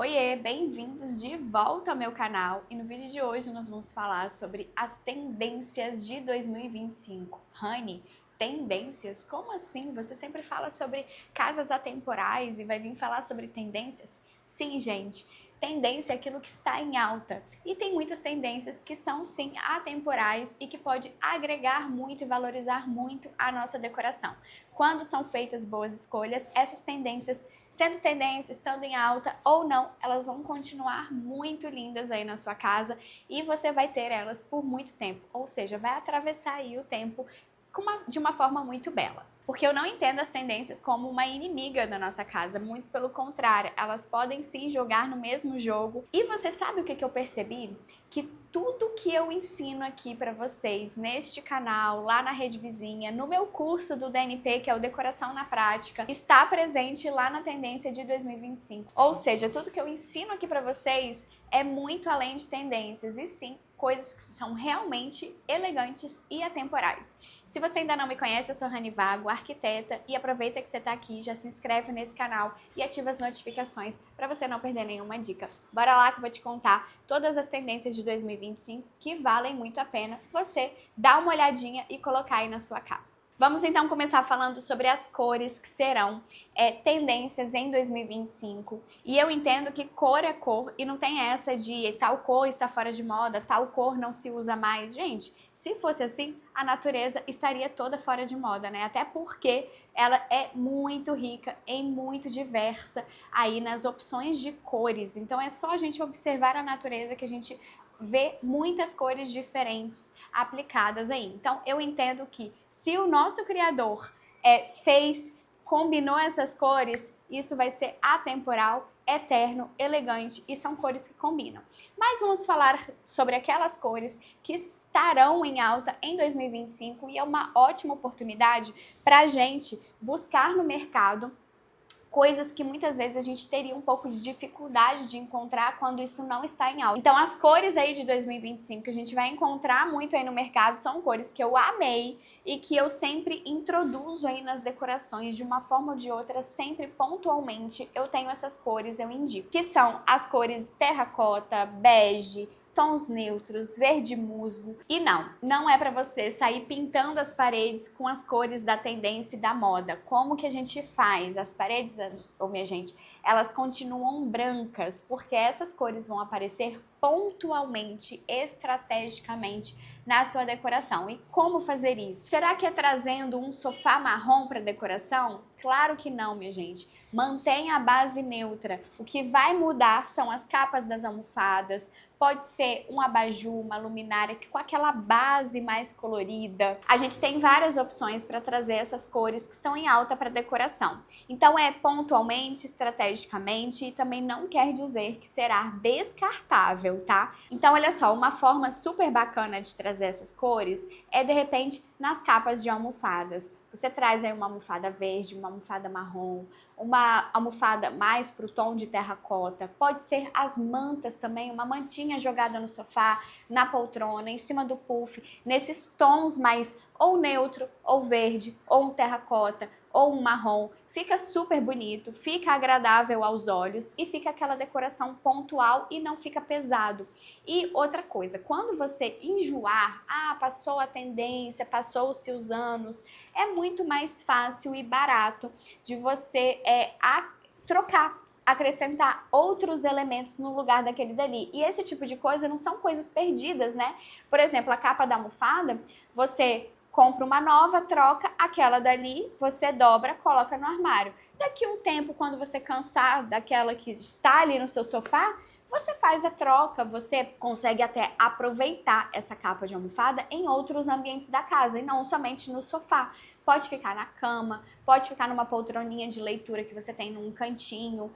Oiê, bem-vindos de volta ao meu canal e no vídeo de hoje nós vamos falar sobre as tendências de 2025. Honey, tendências? Como assim? Você sempre fala sobre casas atemporais e vai vir falar sobre tendências? Sim, gente, tendência é aquilo que está em alta e tem muitas tendências que são sim atemporais e que pode agregar muito e valorizar muito a nossa decoração. Quando são feitas boas escolhas, essas tendências, sendo tendência, estando em alta ou não, elas vão continuar muito lindas aí na sua casa e você vai ter elas por muito tempo, ou seja, vai atravessar aí o tempo de uma forma muito bela. Porque eu não entendo as tendências como uma inimiga da nossa casa, muito pelo contrário, elas podem sim jogar no mesmo jogo. E você sabe o que eu percebi? Que tudo que eu ensino aqui para vocês neste canal, lá na Rede Vizinha, no meu curso do DNP, que é o Decoração na Prática, está presente lá na tendência de 2025. Ou seja, tudo que eu ensino aqui para vocês é muito além de tendências, e sim coisas que são realmente elegantes e atemporais. Se você ainda não me conhece, eu sou Rani Vago, arquiteta, e aproveita que você está aqui, já se inscreve nesse canal e ativa as notificações para você não perder nenhuma dica. Bora lá que eu vou te contar todas as tendências de 2025 que valem muito a pena você dar uma olhadinha e colocar aí na sua casa. Vamos então começar falando sobre as cores que serão tendências em 2025. E eu entendo que cor é cor e não tem essa de tal cor está fora de moda, tal cor não se usa mais. Gente, se fosse assim, a natureza estaria toda fora de moda, né? Até porque ela é muito rica e muito diversa aí nas opções de cores. Então é só a gente observar a natureza que a gente vê muitas cores diferentes aplicadas aí. Então, eu entendo que se o nosso criador combinou essas cores, isso vai ser atemporal, eterno, elegante e são cores que combinam. Mas vamos falar sobre aquelas cores que estarão em alta em 2025 e é uma ótima oportunidade para a gente buscar no mercado coisas que muitas vezes a gente teria um pouco de dificuldade de encontrar quando isso não está em alta. Então, as cores aí de 2025 que a gente vai encontrar muito aí no mercado são cores que eu amei e que eu sempre introduzo aí nas decorações de uma forma ou de outra, sempre pontualmente eu tenho essas cores, eu indico. Que são as cores terracota, bege, tons neutros, verde musgo. E não é para você sair pintando as paredes com as cores da tendência e da moda. Como que a gente faz? As paredes, minha gente, elas continuam brancas, porque essas cores vão aparecer pontualmente, estrategicamente na sua decoração. E como fazer isso? Será que é trazendo um sofá marrom para decoração? Claro que não, minha gente. Mantenha a base neutra. O que vai mudar são as capas das almofadas, pode ser um abajur, uma luminária com aquela base mais colorida. A gente tem várias opções para trazer essas cores que estão em alta para decoração. Então é pontualmente, estrategicamente e também não quer dizer que será descartável, tá? Então olha só, uma forma super bacana de trazer essas cores é de repente nas capas de almofadas. Você traz aí uma almofada verde, uma almofada marrom, uma almofada mais pro tom de terracota. Pode ser as mantas também, uma mantinha jogada no sofá, na poltrona, em cima do puff, nesses tons mais ou neutro, ou verde, ou um terracota, ou um marrom. Fica super bonito, fica agradável aos olhos e fica aquela decoração pontual e não fica pesado. E outra coisa, quando você enjoar, passou a tendência, passou-se os anos, é muito mais fácil e barato de você trocar, acrescentar outros elementos no lugar daquele dali. E esse tipo de coisa não são coisas perdidas, né? Por exemplo, a capa da almofada, você compra uma nova, troca aquela dali, você dobra, coloca no armário. Daqui a um tempo, quando você cansar daquela que está ali no seu sofá, você faz a troca, você consegue até aproveitar essa capa de almofada em outros ambientes da casa e não somente no sofá. Pode ficar na cama, pode ficar numa poltroninha de leitura que você tem num cantinho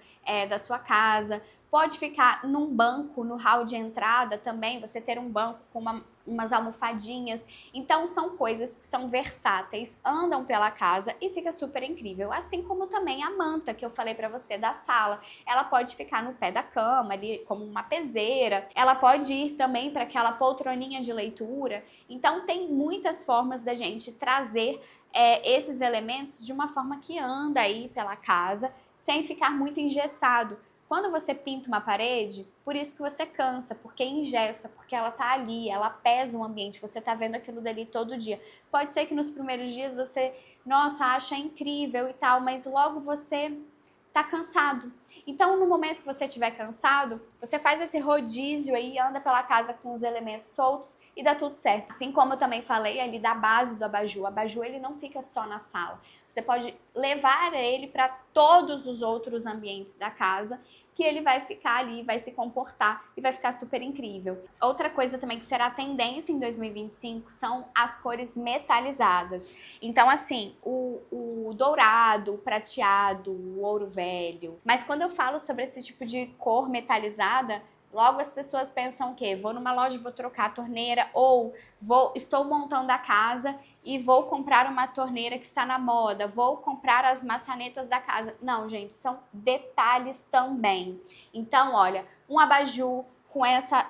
da sua casa, pode ficar num banco, no hall de entrada também, você ter um banco com umas almofadinhas. Então são coisas que são versáteis, andam pela casa e fica super incrível. Assim como também a manta que eu falei pra você da sala, ela pode ficar no pé da cama ali como uma peseira, ela pode ir também para aquela poltroninha de leitura. Então tem muitas formas da gente trazer esses elementos de uma forma que anda aí pela casa, sem ficar muito engessado. Quando você pinta uma parede, por isso que você cansa, porque engessa, porque ela tá ali, ela pesa o ambiente, você tá vendo aquilo dali todo dia. Pode ser que nos primeiros dias você, nossa, acha incrível e tal, mas logo você tá cansado. Então, no momento que você estiver cansado, você faz esse rodízio aí, anda pela casa com os elementos soltos e dá tudo certo. Assim como eu também falei ali da base do abajur. O abajur, ele não fica só na sala. Você pode levar ele para todos os outros ambientes da casa, que ele vai ficar ali, vai se comportar e vai ficar super incrível. Outra coisa também que será tendência em 2025 são as cores metalizadas. Então, assim, o dourado, o prateado, o ouro velho. Mas quando eu falo sobre esse tipo de cor metalizada, logo as pessoas pensam o quê? Vou numa loja e vou trocar a torneira, ou estou montando a casa e vou comprar uma torneira que está na moda, vou comprar as maçanetas da casa. Não, gente, são detalhes também. Então, olha, um abajur com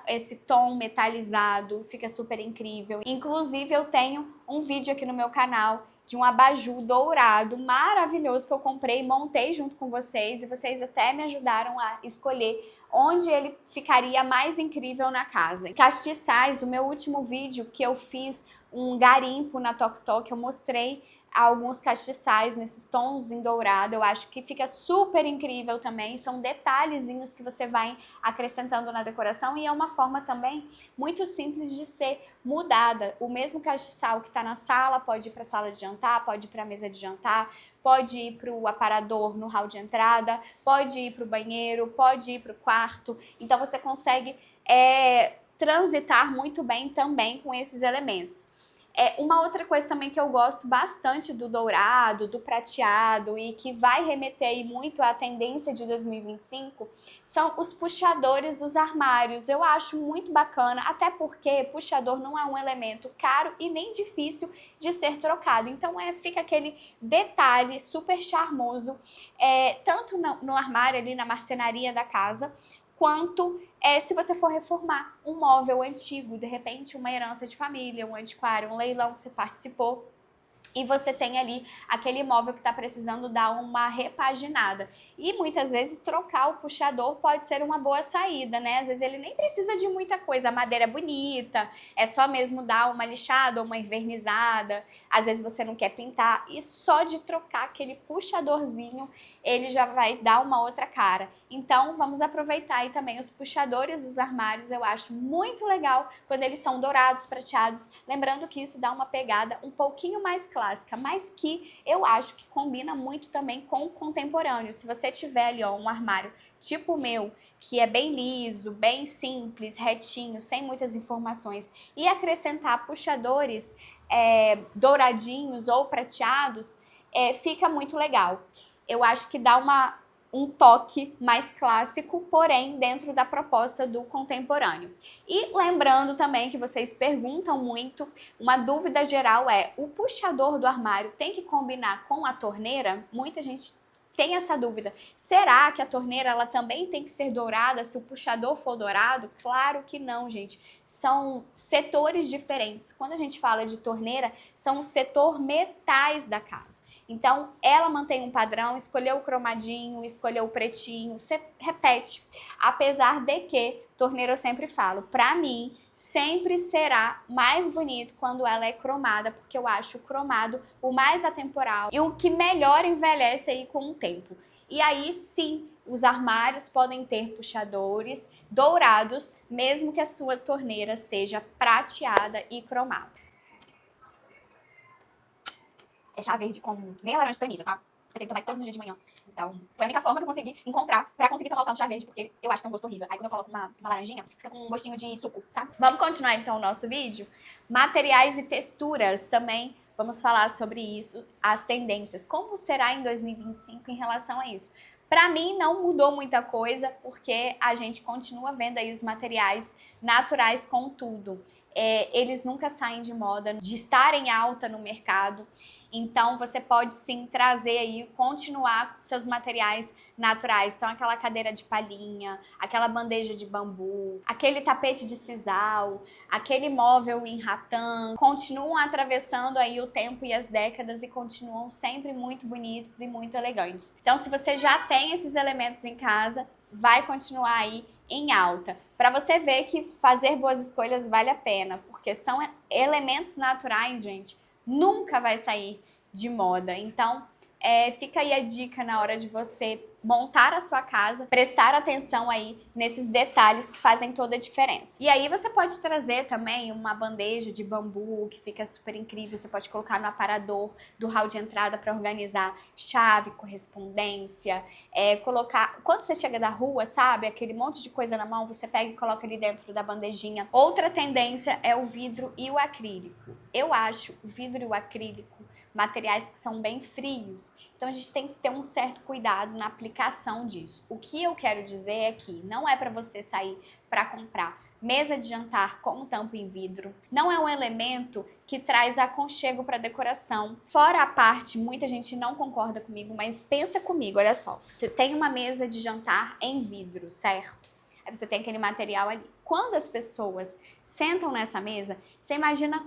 esse tom metalizado, fica super incrível. Inclusive, eu tenho um vídeo aqui no meu canal de um abajur dourado maravilhoso que eu comprei e montei junto com vocês, e vocês até me ajudaram a escolher onde ele ficaria mais incrível na casa. Castiçais, o meu último vídeo que eu fiz um garimpo na Tokstok, eu mostrei alguns castiçais nesses tons em dourado, eu acho que fica super incrível também, são detalhezinhos que você vai acrescentando na decoração e é uma forma também muito simples de ser mudada. O mesmo castiçal que está na sala pode ir para a sala de jantar, pode ir para a mesa de jantar, pode ir para o aparador no hall de entrada, pode ir para o banheiro, pode ir para o quarto, então você consegue transitar muito bem também com esses elementos. Uma outra coisa também que eu gosto bastante do dourado, do prateado e que vai remeter aí muito à tendência de 2025 são os puxadores dos armários. Eu acho muito bacana, até porque puxador não é um elemento caro e nem difícil de ser trocado. Então fica aquele detalhe super charmoso, tanto no armário ali na marcenaria da casa, quanto se você for reformar um móvel antigo, de repente uma herança de família, um antiquário, um leilão que você participou, e você tem ali aquele imóvel que está precisando dar uma repaginada. E muitas vezes trocar o puxador pode ser uma boa saída, né? Às vezes ele nem precisa de muita coisa, a madeira é bonita, é só mesmo dar uma lixada ou uma envernizada, às vezes você não quer pintar, e só de trocar aquele puxadorzinho, ele já vai dar uma outra cara. Então vamos aproveitar aí também os puxadores dos armários, eu acho muito legal quando eles são dourados, prateados, lembrando que isso dá uma pegada um pouquinho mais clássica, mas que eu acho que combina muito também com o contemporâneo. Se você tiver ali um armário tipo o meu, que é bem liso, bem simples, retinho, sem muitas informações, e acrescentar puxadores douradinhos ou prateados, fica muito legal. Eu acho que dá um toque mais clássico, porém dentro da proposta do contemporâneo. E lembrando também que vocês perguntam muito, uma dúvida geral o puxador do armário tem que combinar com a torneira? Muita gente tem essa dúvida. Será que a torneira ela também tem que ser dourada se o puxador for dourado? Claro que não, gente. São setores diferentes. Quando a gente fala de torneira, são o setor metais da casa. Então, ela mantém um padrão, escolheu o cromadinho, escolheu o pretinho, você repete. Apesar de que, torneira eu sempre falo, pra mim, sempre será mais bonito quando ela é cromada, porque eu acho o cromado o mais atemporal e o que melhor envelhece aí com o tempo. E aí, sim, os armários podem ter puxadores dourados, mesmo que a sua torneira seja prateada e cromada. É chá verde com meia laranja espremida, tá? Eu tenho que tomar isso todos os dias de manhã. Então, foi a única forma que eu consegui encontrar pra conseguir tomar o tal do chá verde, porque eu acho que é um gosto horrível. Aí quando eu coloco uma laranjinha, fica com um gostinho de suco, sabe? Vamos continuar então o nosso vídeo? Materiais e texturas também, vamos falar sobre isso, as tendências. Como será em 2025 em relação a isso? Pra mim não mudou muita coisa, porque a gente continua vendo aí os materiais naturais com tudo. Eles nunca saem de moda, de estar em alta no mercado. Então você pode sim trazer aí, continuar com seus materiais naturais. Então aquela cadeira de palhinha, aquela bandeja de bambu, aquele tapete de sisal, aquele móvel em ratã, continuam atravessando aí o tempo e as décadas e continuam sempre muito bonitos e muito elegantes. Então se você já tem esses elementos em casa, vai continuar aí em alta. Para você ver que fazer boas escolhas vale a pena, porque são elementos naturais, gente, nunca vai sair de moda. Então, fica aí a dica na hora de você montar a sua casa, prestar atenção aí nesses detalhes que fazem toda a diferença. E aí você pode trazer também uma bandeja de bambu que fica super incrível, você pode colocar no aparador do hall de entrada para organizar chave, correspondência, colocar, quando você chega da rua, sabe, aquele monte de coisa na mão, você pega e coloca ali dentro da bandejinha. Outra tendência é o vidro e o acrílico. Eu acho o vidro e o acrílico materiais que são bem frios. Então a gente tem que ter um certo cuidado na aplicação disso. O que eu quero dizer é que não é para você sair para comprar mesa de jantar com tampa em vidro. Não é um elemento que traz aconchego para decoração. Fora a parte, muita gente não concorda comigo, mas pensa comigo, olha só. Você tem uma mesa de jantar em vidro, certo? Aí você tem aquele material ali. Quando as pessoas sentam nessa mesa, você imagina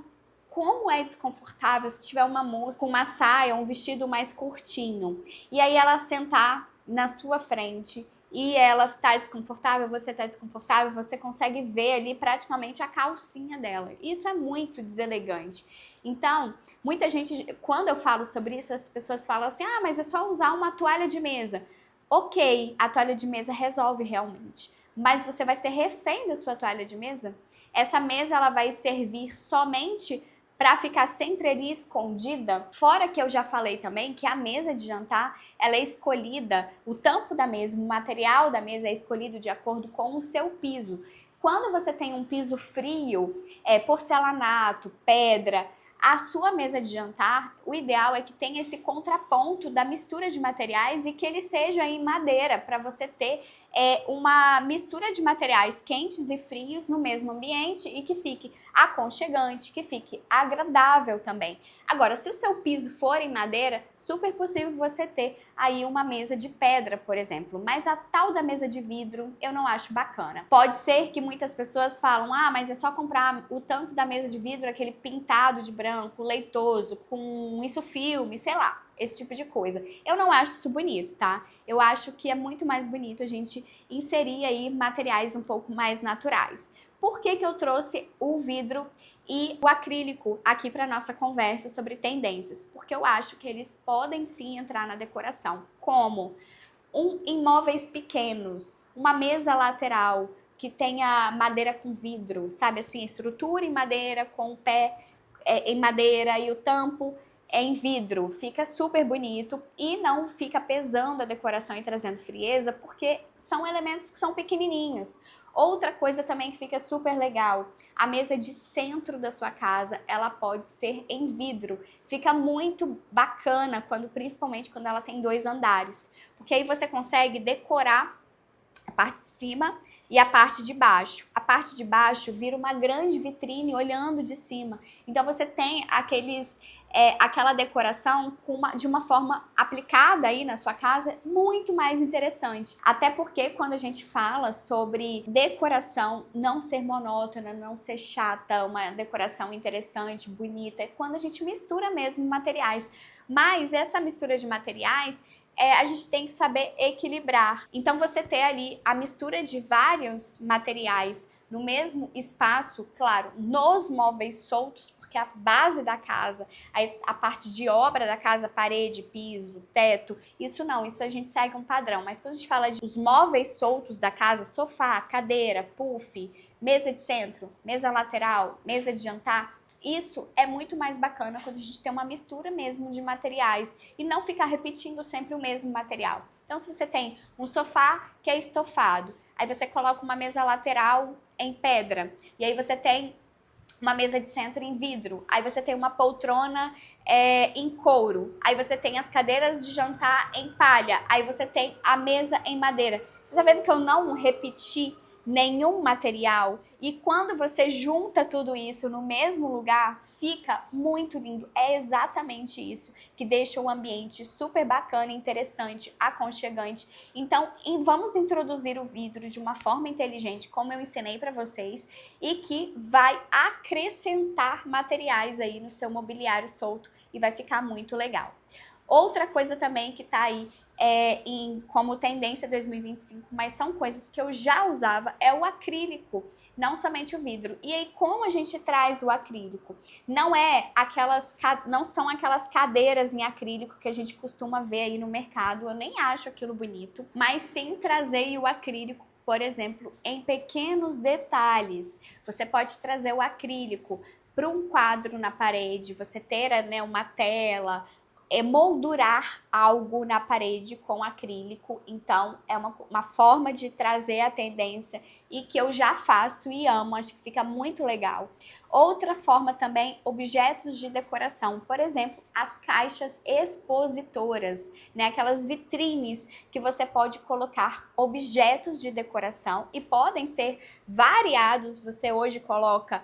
como é desconfortável se tiver uma moça com uma saia, um vestido mais curtinho, e aí ela sentar na sua frente e ela tá desconfortável, você consegue ver ali praticamente a calcinha dela. Isso é muito deselegante. Então, muita gente, quando eu falo sobre isso, as pessoas falam assim, mas é só usar uma toalha de mesa. Ok, a toalha de mesa resolve realmente, mas você vai ser refém da sua toalha de mesa? Essa mesa, ela vai servir somente para ficar sempre ali escondida. Fora que eu já falei também que a mesa de jantar, ela é escolhida, o tampo da mesa, o material da mesa é escolhido de acordo com o seu piso. Quando você tem um piso frio, porcelanato, pedra, a sua mesa de jantar, o ideal é que tenha esse contraponto da mistura de materiais e que ele seja em madeira, para você ter uma mistura de materiais quentes e frios no mesmo ambiente e que fique aconchegante, que fique agradável também. Agora, se o seu piso for em madeira, super possível você ter aí uma mesa de pedra, por exemplo, mas a tal da mesa de vidro eu não acho bacana. Pode ser que muitas pessoas falam, mas é só comprar o tampo da mesa de vidro, aquele pintado de branco, leitoso, com isso filme, sei lá, esse tipo de coisa. Eu não acho isso bonito, tá? Eu acho que é muito mais bonito a gente inserir aí materiais um pouco mais naturais. Por que que eu trouxe o vidro e o acrílico aqui para nossa conversa sobre tendências? Porque eu acho que eles podem sim entrar na decoração, como em móveis pequenos, uma mesa lateral que tenha madeira com vidro, sabe assim, estrutura em madeira com o pé em madeira e o tampo em vidro. Fica super bonito e não fica pesando a decoração e trazendo frieza, porque são elementos que são pequenininhos. Outra coisa também que fica super legal, a mesa de centro da sua casa, ela pode ser em vidro. Fica muito bacana, principalmente quando ela tem 2 andares, porque aí você consegue decorar a parte de cima e a parte de baixo. A parte de baixo vira uma grande vitrine olhando de cima. Então você tem aquela decoração de uma forma aplicada aí na sua casa muito mais interessante. Até porque quando a gente fala sobre decoração não ser monótona, não ser chata, uma decoração interessante, bonita, é quando a gente mistura mesmo materiais. Mas essa mistura de materiais a gente tem que saber equilibrar. Então, você ter ali a mistura de vários materiais no mesmo espaço, claro, nos móveis soltos, porque a base da casa, a parte de obra da casa, parede, piso, teto, isso a gente segue um padrão. Mas quando a gente fala dos móveis soltos da casa, sofá, cadeira, puff, mesa de centro, mesa lateral, mesa de jantar, isso é muito mais bacana quando a gente tem uma mistura mesmo de materiais e não ficar repetindo sempre o mesmo material. Então, se você tem um sofá que é estofado, aí você coloca uma mesa lateral em pedra, e aí você tem uma mesa de centro em vidro, aí você tem uma poltrona em couro, aí você tem as cadeiras de jantar em palha, aí você tem a mesa em madeira. Você tá vendo que eu não repeti nenhum material. E quando você junta tudo isso no mesmo lugar, fica muito lindo. É exatamente isso que deixa o ambiente super bacana, interessante, aconchegante. Então, vamos introduzir o vidro de uma forma inteligente, como eu ensinei para vocês, e que vai acrescentar materiais aí no seu mobiliário solto e vai ficar muito legal. Outra coisa também que tá aí como tendência 2025, mas são coisas que eu já usava, é o acrílico, não somente o vidro. E aí, como a gente traz o acrílico? Não são aquelas cadeiras em acrílico que a gente costuma ver aí no mercado, eu nem acho aquilo bonito, mas sim trazer o acrílico, por exemplo, em pequenos detalhes. Você pode trazer o acrílico para um quadro na parede, você ter, né, uma tela, moldurar algo na parede com acrílico. Então, é uma forma de trazer a tendência e que eu já faço e amo, acho que fica muito legal. Outra forma também, objetos de decoração. Por exemplo, as caixas expositoras, né? Aquelas vitrines que você pode colocar objetos de decoração e podem ser variados. Você hoje coloca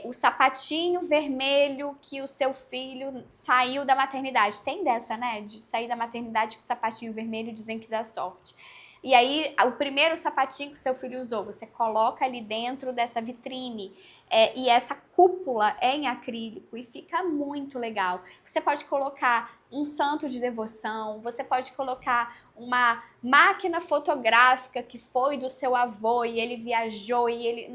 o sapatinho vermelho que o seu filho saiu da maternidade. Tem dessa, né? De sair da maternidade com o sapatinho vermelho, dizem que dá sorte. E aí, o primeiro sapatinho que seu filho usou, você coloca ali dentro dessa vitrine. E essa cúpula é em acrílico e fica muito legal. Você pode colocar um santo de devoção, você pode colocar uma máquina fotográfica que foi do seu avô e ele viajou e ele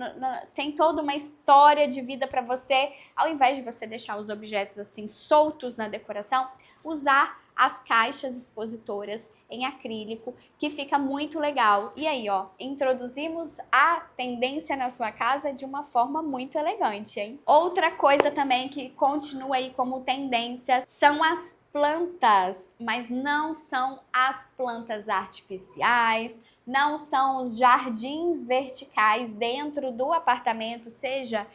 tem toda uma história de vida para você. Ao invés de você deixar os objetos assim soltos na decoração, usar as caixas expositoras em acrílico, que fica muito legal. E aí, ó, introduzimos a tendência na sua casa de uma forma muito elegante, hein? Outra coisa também que continua aí como tendência são as plantas, mas não são as plantas artificiais, não são os jardins verticais dentro do apartamento, seja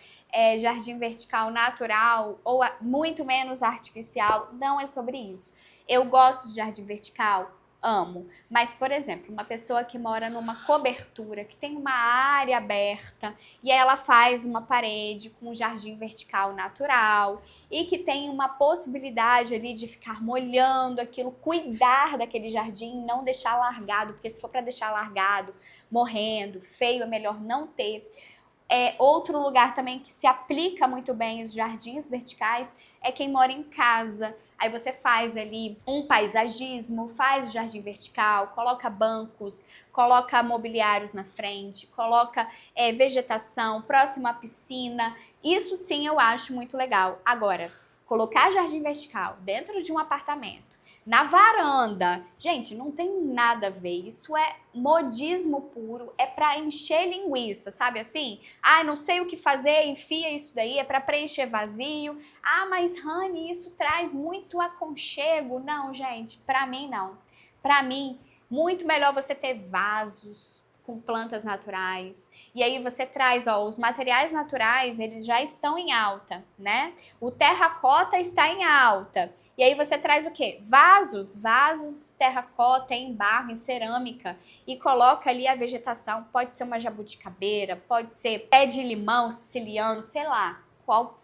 jardim vertical natural ou muito menos artificial. Não é sobre isso. Eu gosto de jardim vertical? Amo. Mas, por exemplo, uma pessoa que mora numa cobertura, que tem uma área aberta, e aí ela faz uma parede com um jardim vertical natural, e que tem uma possibilidade ali de ficar molhando aquilo, cuidar daquele jardim, não deixar largado, porque se for para deixar largado, morrendo, feio, é melhor não ter. Outro lugar também que se aplica muito bem os jardins verticais é quem mora em casa. Aí você faz ali um paisagismo, faz o jardim vertical, coloca bancos, coloca mobiliários na frente, coloca vegetação próximo à piscina. Isso sim eu acho muito legal. Agora, colocar jardim vertical dentro de um apartamento, na varanda, gente, não tem nada a ver. Isso é modismo puro, é pra encher linguiça, sabe assim? Ah, não sei o que fazer, enfia isso daí, é pra preencher vazio. Ah, mas Rani, isso traz muito aconchego. Não, gente, pra mim não. Pra mim, muito melhor você ter vasos com plantas naturais. E aí você traz, ó, os materiais naturais, eles já estão em alta, né? O terracota está em alta. E aí você traz o quê? Vasos terracota, em barro, em cerâmica, e coloca ali a vegetação. Pode ser uma jabuticabeira, pode ser pé de limão siciliano, sei lá.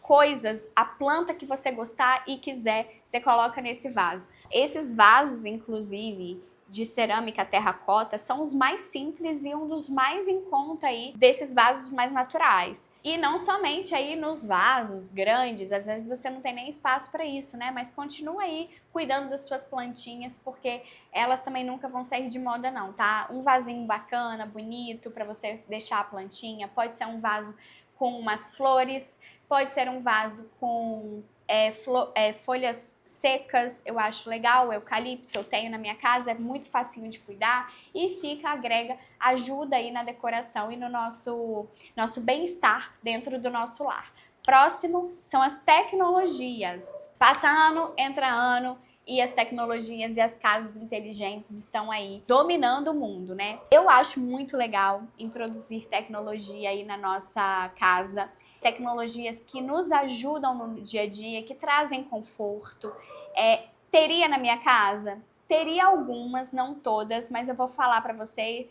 Coisas, a planta que você gostar e quiser, você coloca nesse vaso. Esses vasos, inclusive, de cerâmica terracota, são os mais simples e um dos mais em conta aí desses vasos mais naturais. E não somente aí nos vasos grandes, às vezes você não tem nem espaço para isso, né? Mas continua aí cuidando das suas plantinhas, porque elas também nunca vão sair de moda não, tá? Um vasinho bacana, bonito, para você deixar a plantinha, pode ser um vaso com umas flores, pode ser um vaso com folhas secas, eu acho legal. O eucalipto eu tenho na minha casa, é muito facinho de cuidar e agrega, ajuda aí na decoração e no nosso bem-estar dentro do nosso lar. Próximo são as tecnologias. Passa ano, entra ano, e as tecnologias e as casas inteligentes estão aí dominando o mundo, né? Eu acho muito legal introduzir tecnologia aí na nossa casa. Tecnologias que nos ajudam no dia a dia, que trazem conforto. Teria na minha casa? Teria algumas, não todas, mas eu vou falar para você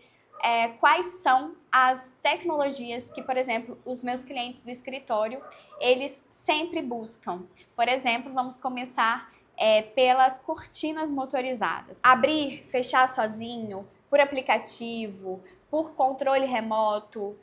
quais são as tecnologias que, por exemplo, os meus clientes do escritório, eles sempre buscam. Por exemplo, vamos começar pelas cortinas motorizadas. Abrir, fechar sozinho, por aplicativo, por controle remoto,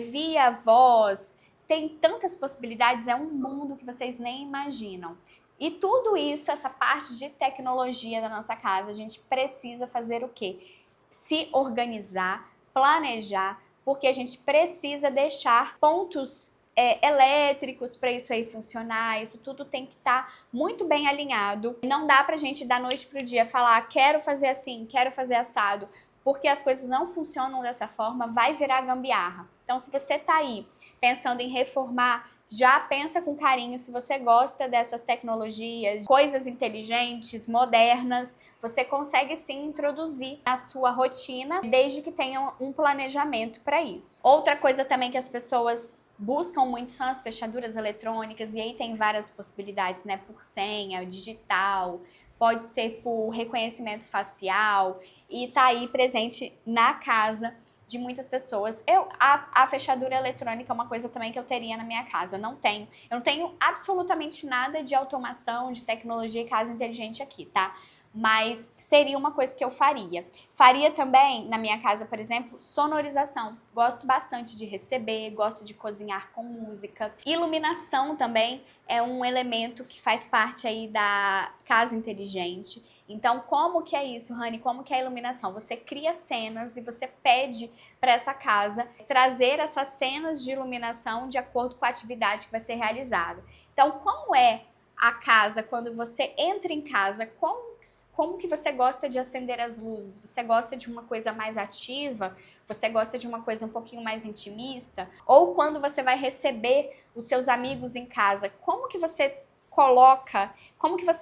via voz, tem tantas possibilidades, é um mundo que vocês nem imaginam. E tudo isso, essa parte de tecnologia da nossa casa, a gente precisa fazer o quê? Se organizar, planejar, porque a gente precisa deixar pontos elétricos para isso aí funcionar, isso tudo tem que estar muito bem alinhado. Não dá pra gente da noite pro dia falar, quero fazer assim, quero fazer assado, porque as coisas não funcionam dessa forma, vai virar gambiarra. Então, se você tá aí pensando em reformar, já pensa com carinho se você gosta dessas tecnologias, coisas inteligentes, modernas, você consegue sim introduzir na sua rotina, desde que tenha um planejamento para isso. Outra coisa também que as pessoas buscam muito são as fechaduras eletrônicas, e aí tem várias possibilidades, né? Por senha, digital, pode ser por reconhecimento facial, e tá aí presente na casa de muitas pessoas. A fechadura eletrônica é uma coisa também que eu teria na minha casa. Eu não tenho absolutamente nada de automação, de tecnologia e casa inteligente aqui, tá? Mas seria uma coisa que eu faria. Faria também, na minha casa, por exemplo, sonorização. Gosto bastante de receber, gosto de cozinhar com música. Iluminação também é um elemento que faz parte aí da casa inteligente. Então, como que é isso, Rani? Como que é a iluminação? Você cria cenas e você pede para essa casa trazer essas cenas de iluminação de acordo com a atividade que vai ser realizada. Então, como é a casa, quando você entra em casa, como que você gosta de acender as luzes? Você gosta de uma coisa mais ativa? Você gosta de uma coisa um pouquinho mais intimista? Ou quando você vai receber os seus amigos em casa, como que você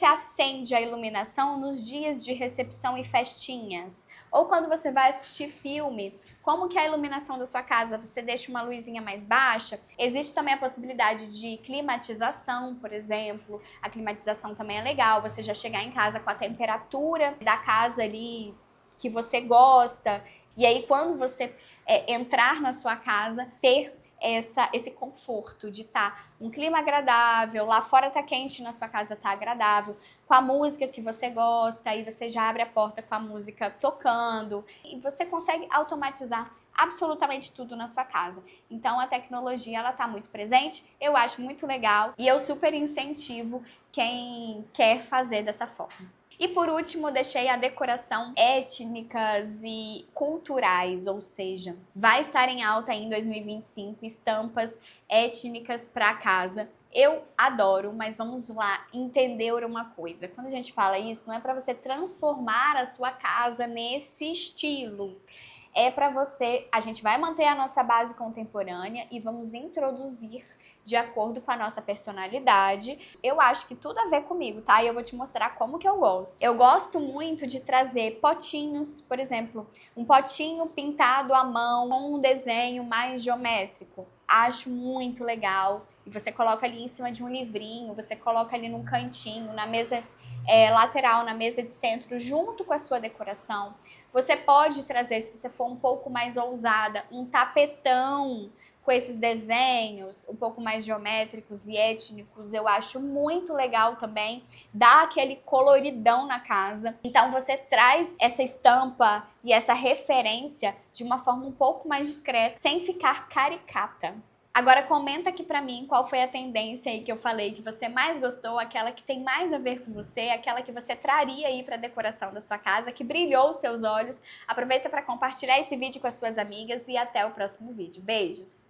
acende a iluminação nos dias de recepção e festinhas? Ou quando você vai assistir filme, como que é a iluminação da sua casa? Você deixa uma luzinha mais baixa? Existe também a possibilidade de climatização, por exemplo. A climatização também é legal, você já chegar em casa com a temperatura da casa ali que você gosta. E aí, quando você entrar na sua casa, ter esse conforto de estar um clima agradável, lá fora tá quente, na sua casa tá agradável, com a música que você gosta, aí você já abre a porta com a música tocando, e você consegue automatizar absolutamente tudo na sua casa. Então a tecnologia, ela tá muito presente, eu acho muito legal e eu super incentivo quem quer fazer dessa forma. E por último, deixei a decoração étnicas e culturais, ou seja, vai estar em alta em 2025 estampas étnicas para casa. Eu adoro, mas vamos lá entender uma coisa. Quando a gente fala isso, não é para você transformar a sua casa nesse estilo. É para a gente vai manter a nossa base contemporânea e vamos introduzir de acordo com a nossa personalidade. Eu acho que tudo a ver comigo, tá? E eu vou te mostrar como que eu gosto. Eu gosto muito de trazer potinhos, por exemplo, um potinho pintado à mão com um desenho mais geométrico. Acho muito legal. E você coloca ali em cima de um livrinho, você coloca ali num cantinho, na mesa lateral, na mesa de centro, junto com a sua decoração. Você pode trazer, se você for um pouco mais ousada, um tapetão com esses desenhos um pouco mais geométricos e étnicos. Eu acho muito legal também, dá aquele coloridão na casa. Então você traz essa estampa e essa referência de uma forma um pouco mais discreta, sem ficar caricata. Agora comenta aqui pra mim qual foi a tendência aí que eu falei que você mais gostou, aquela que tem mais a ver com você, aquela que você traria aí pra decoração da sua casa, que brilhou os seus olhos. Aproveita para compartilhar esse vídeo com as suas amigas e até o próximo vídeo. Beijos!